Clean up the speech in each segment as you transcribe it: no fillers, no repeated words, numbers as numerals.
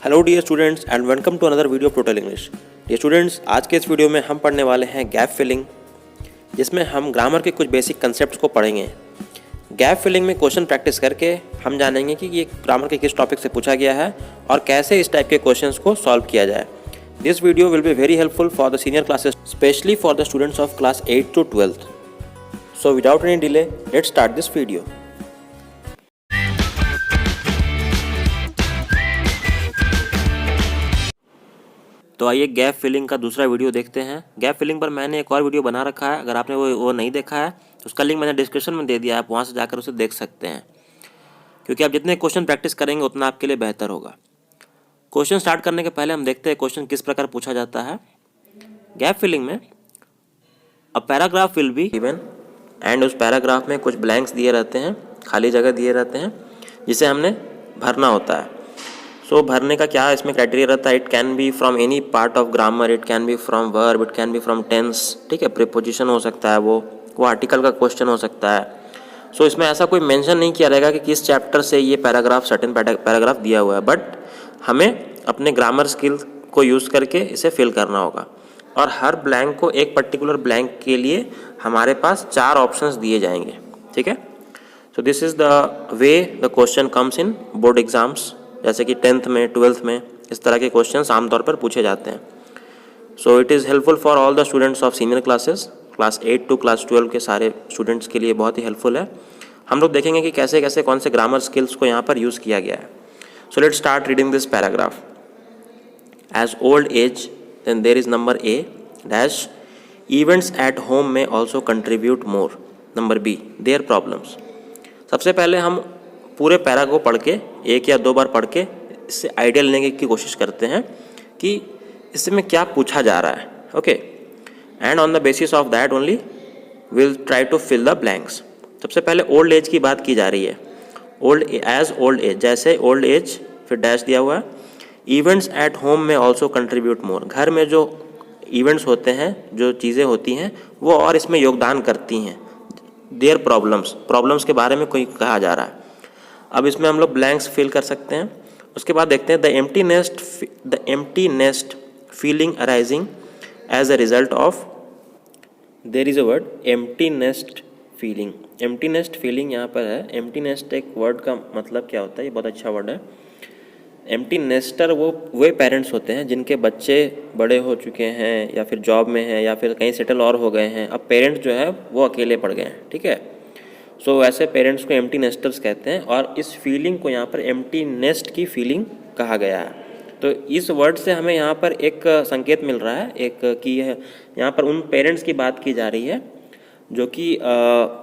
Hello dear students and welcome to another video of total English. Dear students, आज के इस video में हम पढ़ने वाले हैं गैप फिलिंग, जिसमें हम ग्रामर के कुछ बेसिक कंसेप्ट्स को पढ़ेंगे। गैप फिलिंग में क्वेश्चन प्रैक्टिस करके हम जानेंगे कि ये ग्रामर के किस टॉपिक से पूछा गया है और कैसे इस टाइप के क्वेश्चंस को सॉल्व किया जाए। This video will be very helpful for the senior classes, specially for the students of class 8 to 12th। So without any delay let's start this video. तो आइए गैप फिलिंग का दूसरा video देखते हैं। Gap filling पर मैंने एक और वीडियो बना रखा है, अगर आपने वो नहीं देखा है तो उसका लिंक मैंने डिस्क्रिप्शन में दे दिया है, आप वहाँ से जाकर उसे देख सकते हैं, क्योंकि आप जितने क्वेश्चन प्रैक्टिस करेंगे उतना आपके लिए बेहतर होगा। क्वेश्चन स्टार्ट करने के पहले हम देखते हैं क्वेश्चन किस प्रकार पूछा जाता है। गैप फिलिंग में a paragraph will be given and उस पैराग्राफ में कुछ ब्लैंक्स दिए रहते हैं, खाली जगह दिए रहते हैं, जिसे हमने भरना होता है। सो भरने का क्या इसमें क्राइटेरिया रहता है? It can be from any part of grammar, it can be from verb, it can be from tense, ठीक है, प्रीपोजिशन हो सकता है, वो आर्टिकल का क्वेश्चन हो सकता है। सो इसमें ऐसा कोई मेंशन नहीं किया रहेगा कि किस चैप्टर से ये पैराग्राफ, सर्टेन पैराग्राफ दिया हुआ है, बट हमें अपने ग्रामर स्किल को यूज़ करके इसे फिल करना होगा। और हर ब्लैंक को, एक पर्टिकुलर ब्लैंक के लिए हमारे पास 4 ऑप्शंस दिए जाएंगे, ठीक है। So this is the way the question comes in board exams, जैसे कि 10th में, 12th में इस तरह के क्वेश्चंस आमतौर पर पूछे जाते हैं। So it is helpful for all the students of senior classes, class 8 to class 12 के सारे स्टूडेंट्स के लिए बहुत ही हेल्पफुल है। हम लोग देखेंगे कि कैसे कैसे कौन से ग्रामर स्किल्स को यहाँ पर यूज़ किया गया है। So let's start reading this paragraph. As old age, then there is number a dash, events at home में also contribute more, number b their problems. सबसे पहले हम पूरे पैरा को पढ़ के, एक या 2 बार पढ़ के इससे आइडिया लेने की कोशिश करते हैं कि इसमें क्या पूछा जा रहा है, okay. And on the basis of that only will try to fill the blanks. सबसे पहले ओल्ड एज की बात की जा रही है। ओल्ड एज, जैसे ओल्ड एज फिर डैश दिया हुआ है। इवेंट्स एट होम में ऑल्सो कंट्रीब्यूट मोर, घर में जो इवेंट्स होते हैं, जो चीज़ें होती हैं, वो और इसमें योगदान करती हैं। देयर प्रॉब्लम्स के बारे में कोई कहा जा रहा है। अब इसमें हम लोग ब्लैंक्स फिल कर सकते हैं। उसके बाद देखते हैं the empty nest feeling arising as a result of, there is a word empty nest feeling. Empty nest feeling यहाँ पर है। एम्प्टी नेस्ट एक वर्ड का मतलब क्या होता है, ये बहुत अच्छा वर्ड है। एम्प्टी नेस्टर वो पेरेंट्स होते हैं जिनके बच्चे बड़े हो चुके हैं या फिर जॉब में हैं या फिर कहीं सेटल और हो गए हैं। अब पेरेंट्स जो है वो अकेले पड़ गए हैं, ठीक है। सो ऐसे पेरेंट्स को एम्प्टी नेस्टर्स कहते हैं, और इस फीलिंग को यहाँ पर एम्प्टी नेस्ट की फीलिंग कहा गया है। तो इस वर्ड से हमें यहाँ पर एक संकेत मिल रहा है, एक कि यहाँ पर उन पेरेंट्स की बात की जा रही है जो कि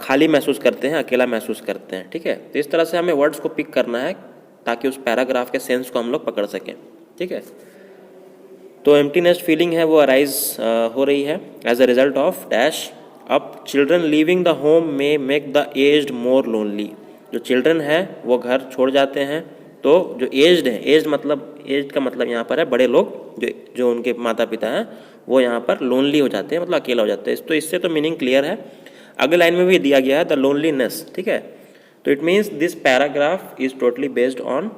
खाली महसूस करते हैं, अकेला महसूस करते हैं, ठीक है। तो इस तरह से हमें वर्ड्स को पिक करना है ताकि उस पैराग्राफ के सेंस को हम लोग पकड़ सकें, ठीक है। तो एम्प्टी नेस्ट फीलिंग है वो अराइज हो रही है as a result of dash, अब चिल्ड्रन लीविंग द होम में make the aged more lonely. जो चिल्ड्रन है वो घर छोड़ जाते हैं, तो जो एज्ड है, एज्ड का मतलब यहाँ पर है बड़े लोग, जो उनके माता पिता हैं, वो यहाँ पर लोनली हो जाते हैं, मतलब अकेला हो जाते हैं। तो इससे तो मीनिंग क्लियर है। अगले लाइन में भी दिया गया है द लोनलीनेस, ठीक है। तो it means this paragraph is totally based on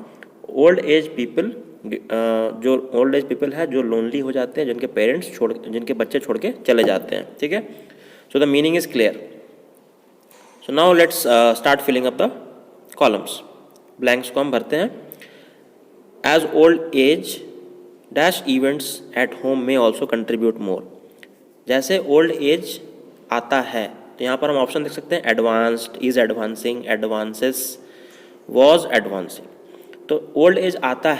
old age people, जो ओल्ड एज पीपल है जो लोनली हो जाते हैं, जिनके बच्चे छोड़ के चले जाते हैं, ठीक है। So the meaning is clear. So now let's start filling up the columns. Blanks को हम भरते हैं। As old age dash events at home may also contribute more. जैसे old age आता है तो यहाँ पर हम ऑप्शन देख सकते हैं advanced, is advancing, advances, was advancing। तो ओल्ड एज आता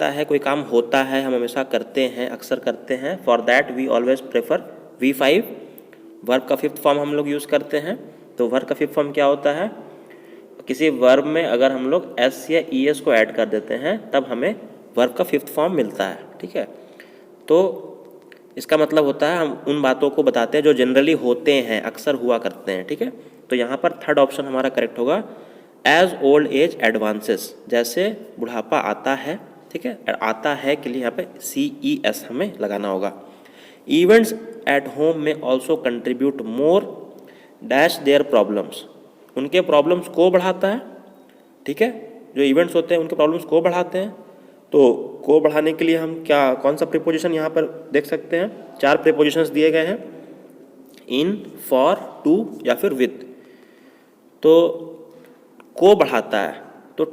है कोई काम होता है, हम हमेशा करते हैं, अक्सर करते हैं। For that we always prefer V5। Verb का 5th फॉर्म हम लोग यूज़ करते हैं। तो वर्ब का 5th फॉर्म क्या होता है? किसी वर्ब में अगर हम लोग एस या ES को ऐड कर देते हैं तब हमें वर्ब का 5th फॉर्म मिलता है, ठीक है। तो इसका मतलब होता है हम उन बातों को बताते हैं जो जनरली होते हैं, अक्सर हुआ करते हैं, ठीक है। तो यहाँ पर 3rd ऑप्शन हमारा करेक्ट होगा, एज ओल्ड एज एडवांसेस, जैसे बुढ़ापा आता है, ठीक है। आता है के लिए यहाँ पे CES हमें लगाना होगा। इवेंट्स एट होम में also contribute more dash their problems, उनके प्रॉब्लम्स को बढ़ाता है, ठीक है। जो इवेंट्स होते हैं उनके प्रॉब्लम्स को बढ़ाते हैं। तो को बढ़ाने के लिए हम कौन सा प्रीपोजिशन यहाँ पर देख सकते हैं? 4 प्रीपोजिशंस दिए गए हैं, इन, फॉर, टू या फिर विद। तो को बढ़ाता है तो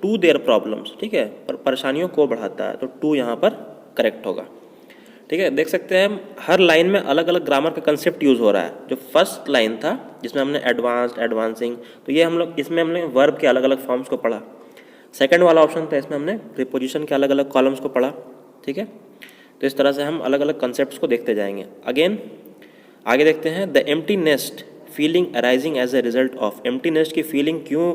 टू देयर प्रॉब्लम्स, ठीक है, पर परेशानियों को बढ़ाता है तो टू यहाँ पर करेक्ट होगा। ठीक है, देख सकते हैं हर लाइन में अलग अलग ग्रामर का कंसेप्ट यूज़ हो रहा है। जो फर्स्ट लाइन था जिसमें हमने एडवांस्ड, एडवांसिंग, तो ये हम लोग इसमें हमने वर्ब के अलग अलग फॉर्म्स को पढ़ा। सेकंड वाला ऑप्शन था, इसमें हमने प्रीपोजिशन के अलग अलग कॉलम्स को पढ़ा। ठीक है, तो इस तरह से हम अलग अलग कंसेप्ट्स को देखते जाएंगे। अगेन आगे देखते हैं, the empty nest feeling arising as a result of. Empty nest की फीलिंग क्यों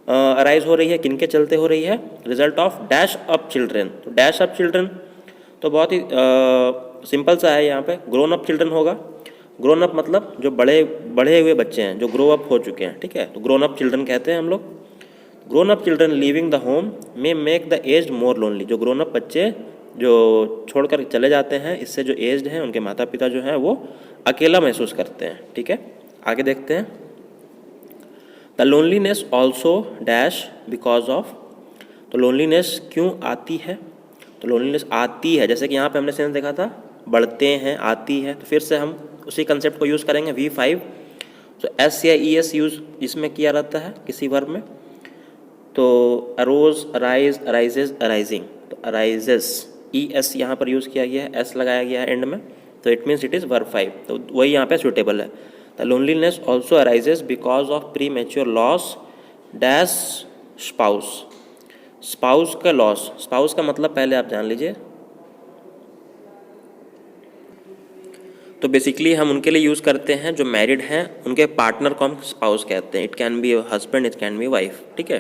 अराइज हो रही है, किनके चलते हो रही है? Result of dash up children. तो डैश अप चिल्ड्रेन तो बहुत ही सिंपल सा है, यहाँ पे ग्रोन अप चिल्ड्रन होगा। ग्रोन अप मतलब जो बड़े हुए बच्चे हैं, जो ग्रो अप हो चुके हैं। ठीक है, तो ग्रोन अप चिल्ड्रन कहते हैं हम लोग। Grown up children living the home में make the aged more lonely. जो ग्रोन अप बच्चे जो छोड़कर चले जाते हैं, इससे जो एज्ड हैं उनके माता पिता जो हैं वो अकेला महसूस करते हैं। ठीक है, आगे देखते हैं, the loneliness also dash because of. तो लोनलीनेस क्यों आती है? तो लोनलीनेस आती है, जैसे कि यहाँ पे हमने सेंस देखा था, बढ़ते हैं, आती है, तो फिर से हम उसी कंसेप्ट को यूज़ करेंगे V5। तो एस या ES यूज़ इसमें किया रहता है किसी वर्ब में। तो अरोज, अराइज, अराइजेज, अराइजिंग, तो अराइजेस ES यहाँ पर यूज़ किया गया है, S लगाया गया है एंड में, तो it means it is verb 5, तो वही यहाँ पे सुटेबल है। The loneliness also arises because of pre mature loss dash spouse. Spouse का लॉस, स्पाउस का मतलब पहले आप जान लीजिए। तो बेसिकली हम उनके लिए यूज़ करते हैं जो मैरिड हैं, उनके पार्टनर को हम स्पाउस कहते हैं। It can be husband, it can B wife. ठीक है,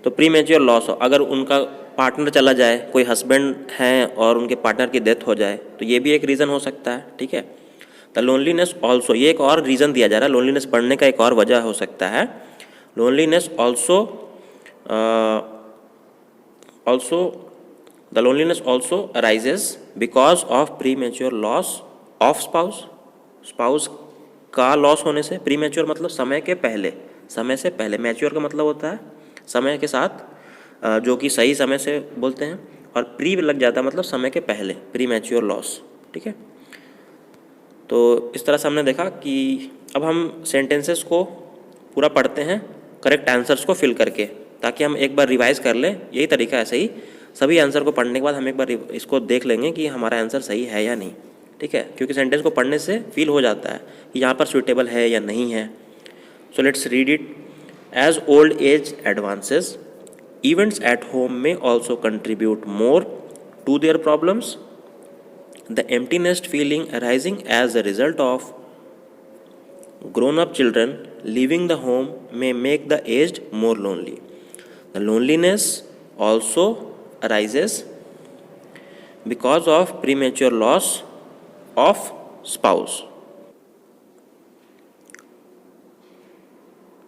तो प्री मैच्योर लॉस, अगर उनका पार्टनर चला जाए, कोई हस्बैंड हैं और उनके पार्टनर की डेथ हो जाए, तो ये भी एक रीज़न हो सकता है। ठीक है, द लोनलीनेस ऑल्सो, ये एक और रीज़न दिया जा रहा है, लोनलीनेस बढ़ने का एक और वजह हो सकता है। Loneliness the loneliness also arises because of pre mature loss of spouse. Spouse का लॉस होने से, प्री मैच्योर मतलब समय के पहले, समय से पहले, मैच्योर का मतलब होता है समय के साथ, जो कि सही समय से बोलते हैं, और प्री लग जाता है मतलब समय के पहले, प्री मैच्योर लॉस। ठीक है, तो इस तरह से हमने देखा कि अब हम सेंटेंसेस को पूरा पढ़ते हैं करेक्ट आंसर्स को फिल करके, ताकि हम एक बार रिवाइज कर लें। यही तरीका है सही, सभी आंसर को पढ़ने के बाद हम एक बार इसको देख लेंगे कि हमारा आंसर सही है या नहीं। ठीक है, क्योंकि सेंटेंस को पढ़ने से फील हो जाता है कि यहाँ पर सुटेबल है या नहीं है। So let's read it. As old age advances, events at home में also contribute more to their problems. The empty nest feeling arising as a result of grown-up children leaving the home may make the aged more lonely. The loneliness also arises because of premature loss of spouse.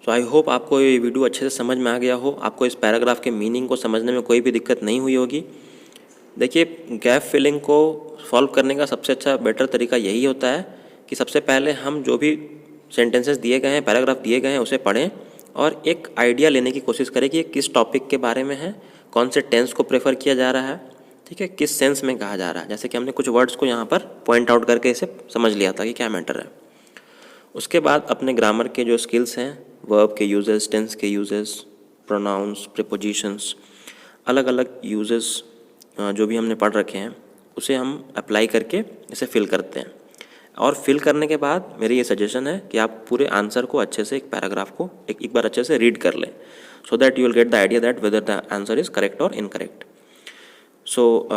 So I hope आपको ये video अच्छे से समझ में आ गया हो, आपको इस पैराग्राफ के मीनिंग को समझने में कोई भी दिक्कत नहीं हुई होगी। देखिए, गैप फिलिंग को सॉल्व करने का सबसे अच्छा बेटर तरीका यही होता है कि सबसे पहले हम जो भी सेंटेंसेस दिए गए हैं, पैराग्राफ दिए गए हैं, उसे पढ़ें और एक आइडिया लेने की कोशिश करें कि ये किस टॉपिक के बारे में है, कौन से टेंस को प्रेफर किया जा रहा है, ठीक है, किस सेंस में कहा जा रहा है। जैसे कि हमने कुछ वर्ड्स को यहाँ पर पॉइंट आउट करके इसे समझ लिया था कि क्या मैटर है। उसके बाद अपने ग्रामर के जो स्किल्स हैं, वर्ब के यूजेस, टेंस के यूजेस, प्रोनाउंस, प्रीपोजिशंस, अलग अलग यूजेस जो भी हमने पढ़ रखे हैं, उसे हम अप्लाई करके इसे फिल करते हैं। और फिल करने के बाद मेरी ये सजेशन है कि आप पूरे आंसर को अच्छे से, एक पैराग्राफ को एक बार अच्छे से रीड कर लें, so that you will get the idea that whether the answer is correct और incorrect. So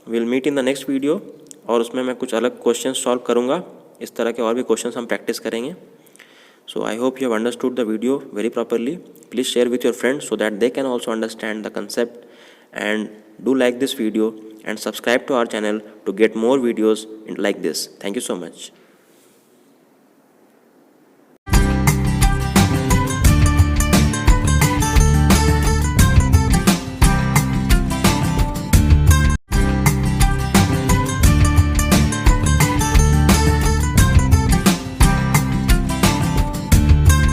will meet in the next video, और उसमें मैं कुछ अलग क्वेश्चन सॉल्व करूँगा। इस तरह के और भी क्वेश्चन हम प्रैक्टिस करेंगे। So I hope you have understood the video very properly. Please share with your friends so that they can also understand the concept, and do like this video and subscribe to our channel to get more videos like this. Thank you so much.